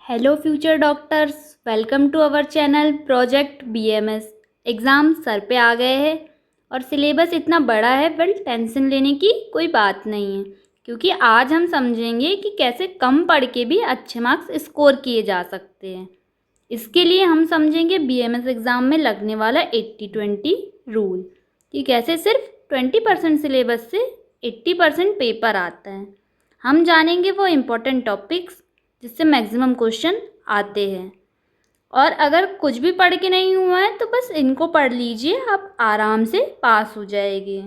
Hello future doctors, welcome to our channel project BMS. Exam sir पे आ गए हैं और सिलेबस इतना बड़ा है, वेल टेंशन लेने की कोई बात नहीं है, क्योंकि आज हम समझेंगे कि कैसे कम पढ़ के भी अच्छे मार्क्स स्कोर किए जा सकते हैं। इसके लिए हम समझेंगे बीएमएस एग्ज़ाम में लगने वाला 80-20 रूल, कि कैसे सिर्फ 20% सिलेबस से 80% पेपर आता है। हम जानेंगे वो इम्पोर्टेंट टॉपिक्स जिससे मैक्सिमम क्वेश्चन आते हैं, और अगर कुछ भी पढ़ के नहीं हुआ है तो बस इनको पढ़ लीजिए, आप आराम से पास हो जाएंगे।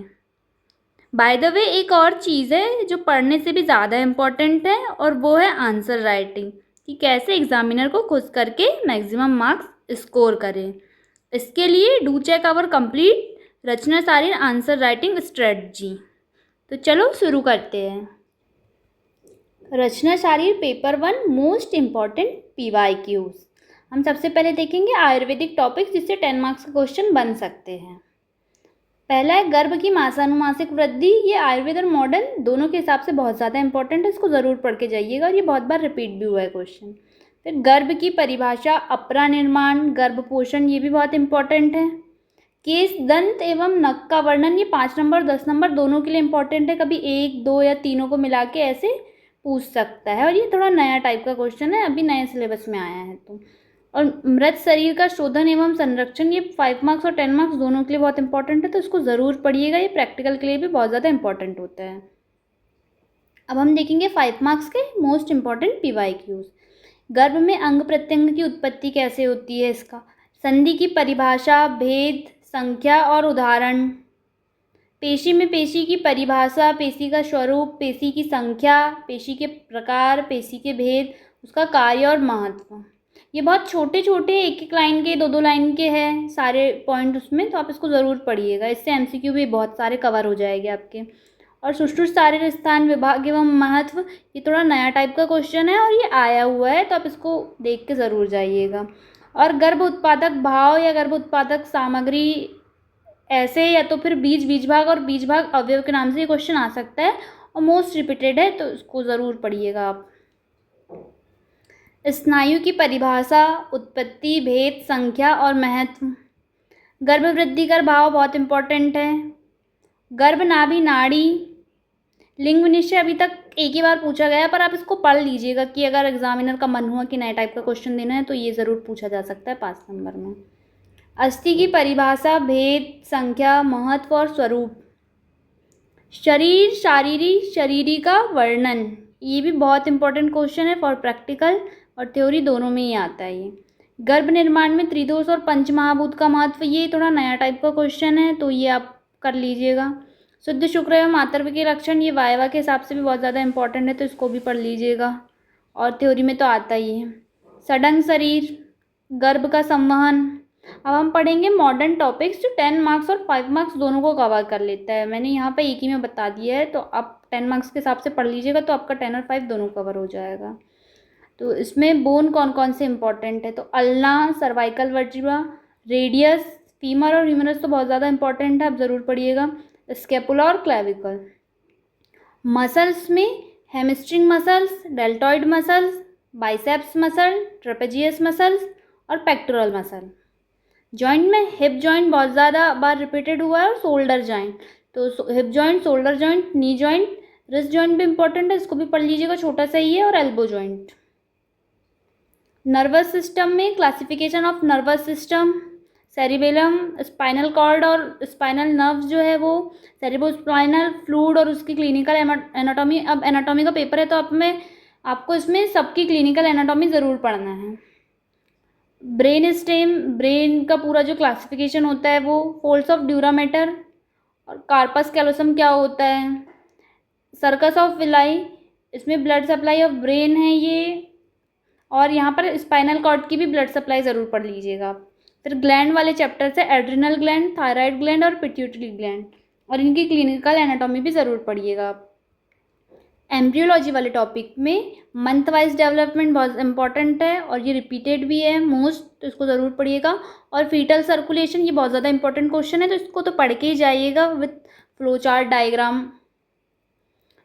बाय द वे, एक और चीज़ है जो पढ़ने से भी ज़्यादा इम्पॉर्टेंट है, और वो है आंसर राइटिंग, कि कैसे एग्जामिनर को खुश करके मैक्सिमम मार्क्स स्कोर करें। इसके लिए डू चेक आवर कंप्लीट रचना सारी आंसर राइटिंग स्ट्रेटजी। तो चलो शुरू करते हैं। रचना शारीर पेपर 1 मोस्ट इम्पॉर्टेंट PYQs। हम सबसे पहले देखेंगे आयुर्वेदिक टॉपिक्स जिससे 10 मार्क्स का क्वेश्चन बन सकते हैं। पहला है गर्भ की मासानुमासिक वृद्धि। ये आयुर्वेद और मॉडर्न दोनों के हिसाब से बहुत ज़्यादा इंपॉर्टेंट है, इसको ज़रूर पढ़ के जाइएगा, और ये बहुत बार रिपीट भी हुआ है क्वेश्चन। फिर गर्भ की परिभाषा, अपरा निर्माण, गर्भ पोषण, ये भी बहुत इंपॉर्टेंट है। केस, दंत एवं नख का वर्णन, ये 5 नंबर 10 नंबर दोनों के लिए इंपॉर्टेंट है, कभी 1 2 या तीनों को मिला के ऐसे पूछ सकता है, और ये थोड़ा नया टाइप का क्वेश्चन है, अभी नए सिलेबस में आया है। तो और मृत शरीर का शोधन एवं संरक्षण, ये 5 मार्क्स और 10 मार्क्स दोनों के लिए बहुत इंपॉर्टेंट है, तो इसको ज़रूर पढ़िएगा, ये प्रैक्टिकल के लिए भी बहुत ज़्यादा इंपॉर्टेंट होता है। अब हम देखेंगे 5 मार्क्स के मोस्ट इंपॉर्टेंट PYQs। गर्भ में अंग प्रत्यंग की उत्पत्ति कैसे होती है, इसका संधि की परिभाषा, भेद, संख्या और उदाहरण। पेशी में पेशी की परिभाषा, पेशी का स्वरूप, पेशी की संख्या, पेशी के प्रकार, पेशी के भेद, उसका कार्य और महत्व। ये बहुत छोटे छोटे एक एक लाइन के 2-2 लाइन के हैं सारे पॉइंट उसमें, तो आप इसको ज़रूर पढ़िएगा, इससे MCQ भी बहुत सारे कवर हो जाएंगे आपके। और सुष्ठुष शारीर स्थान, विभाग एवं महत्व, ये थोड़ा नया टाइप का क्वेश्चन है और ये आया हुआ है, तो आप इसको देख के ज़रूर जाइएगा। और गर्भ उत्पादक भाव या गर्भ उत्पादक सामग्री, ऐसे या तो फिर बीज भाग और बीज भाग अवयव के नाम से ये क्वेश्चन आ सकता है, और मोस्ट रिपीटेड है, तो इसको ज़रूर पढ़िएगा आप। स्नायु की परिभाषा, उत्पत्ति, भेद, संख्या और महत्व। गर्भ वृद्धि कर भाव बहुत इंपॉर्टेंट है। गर्भ नाभि नाड़ी, लिंग निश्चय अभी तक एक ही बार पूछा गया, पर आप इसको पढ़ लीजिएगा कि अगर एग्जामिनर का मन हुआ कि नए टाइप का क्वेश्चन देना है तो ये ज़रूर पूछा जा सकता है 5 नंबर में। अस्थि की परिभाषा, भेद, संख्या, महत्व और स्वरूप। शरीर, शरीरी का वर्णन, ये भी बहुत इंपॉर्टेंट क्वेश्चन है फॉर प्रैक्टिकल और थ्योरी दोनों में ही आता है ये। गर्भ निर्माण में त्रिदोष और पंचमहाभूत का महत्व, ये थोड़ा नया टाइप का क्वेश्चन है, तो ये आप कर लीजिएगा। शुद्ध शुक्र एवं मातृत्व के लक्षण, ये वायवा के हिसाब से भी बहुत ज़्यादा इंपॉर्टेंट है, तो इसको भी पढ़ लीजिएगा, और थ्योरी में तो आता ही है। सडंग शरीर, गर्भ का संवहन। अब हम पढ़ेंगे मॉडर्न टॉपिक्स जो 10 मार्क्स और 5 मार्क्स दोनों को कवर कर लेता है। मैंने यहाँ पे एक ही में बता दिया है, तो आप 10 मार्क्स के हिसाब से पढ़ लीजिएगा, तो आपका 10 और 5 दोनों कवर हो जाएगा। तो इसमें बोन कौन कौन से इंपॉर्टेंट है, तो ulna, cervical vertebra, radius, femur और ह्यूमरस तो बहुत ज़्यादा इंपॉर्टेंट है, आप ज़रूर पढ़िएगा। स्केपुला और क्लेविकल। मसल्स में hamstring muscles, deltoid muscles, biceps muscle, trapezius muscles और पेक्टोरल मसल। जॉइंट में हिप जॉइंट बहुत ज़्यादा बार रिपीटेड हुआ है, और शोल्डर जॉइंट, तो hip joint, shoulder joint, knee joint, wrist joint भी इंपॉर्टेंट है, इसको भी पढ़ लीजिएगा, छोटा सा ही है, और एल्बो जॉइंट। नर्वस सिस्टम में classification of nervous system, cerebellum, spinal cord और स्पाइनल नर्व्स जो है वो, सेरिब्रोस्पाइनल फ्लूइड और उसकी क्लिनिकल एनाटॉमी। अब एनाटॉमी का पेपर है, तो आपको इसमें सबकी क्लिनिकल एनाटॉमी ज़रूर पढ़ना है। ब्रेन स्टेम, ब्रेन का पूरा जो क्लासिफिकेशन होता है वो, फोल्ड्स ऑफ ड्यूरामेटर, और कार्पस कैलोसम क्या होता है, सर्कस ऑफ विलाई, इसमें ब्लड सप्लाई ऑफ ब्रेन है ये, और यहाँ पर स्पाइनल कॉर्ड की भी ब्लड सप्लाई ज़रूर पढ़ लीजिएगा आप। फिर ग्लैंड वाले चैप्टर से एड्रिनल ग्लैंड, थायराइड ग्लैंड और पिट्यूटरी ग्लैंड, और इनकी क्लिनिकल एनाटॉमी भी ज़रूर पढ़िएगा आप। एम्ब्रियोलॉजी वाले टॉपिक में मंथ वाइज डेवलपमेंट बहुत इंपॉर्टेंट है, और ये रिपीटेड भी है मोस्ट, तो इसको ज़रूर पढ़िएगा। और फीटल सर्कुलेशन, ये बहुत ज़्यादा इंपॉर्टेंट क्वेश्चन है, तो इसको तो पढ़ के ही जाइएगा with flow chart diagram.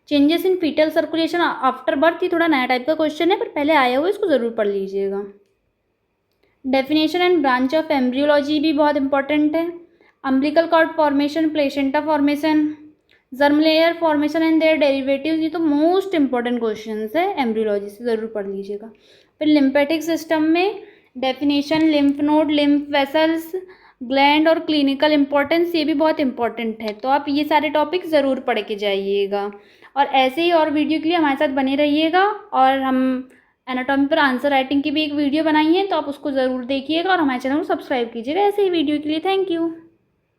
Changes in fetal circulation after birth, ये थोड़ा नया टाइप का क्वेश्चन है पर पहले आया हुआ, इसको ज़रूर पढ़ लीजिएगा। Definition and branch of embryology भी बहुत इंपॉर्टेंट है। Umbilical cord formation, placenta formation, germ layer formation and their derivatives, ये तो मोस्ट इंपॉर्टेंट क्वेश्चन है एम्ब्रियोलॉजी से, ज़रूर पढ़ लीजिएगा। फिर लिम्फेटिक सिस्टम में definition, lymph node, lymph vessels, gland और क्लिनिकल इंपॉर्टेंस, ये भी बहुत इंपॉर्टेंट है, तो आप ये सारे टॉपिक ज़रूर पढ़ के जाइएगा। और ऐसे ही और वीडियो के लिए हमारे साथ बने रहिएगा। और हम एनाटॉमी पर आंसर राइटिंग की भी एक वीडियो बनाई है, तो आप उसको ज़रूर देखिएगा और हमारे चैनल को सब्सक्राइब कीजिएगा ऐसे ही वीडियो के लिए। Thank you.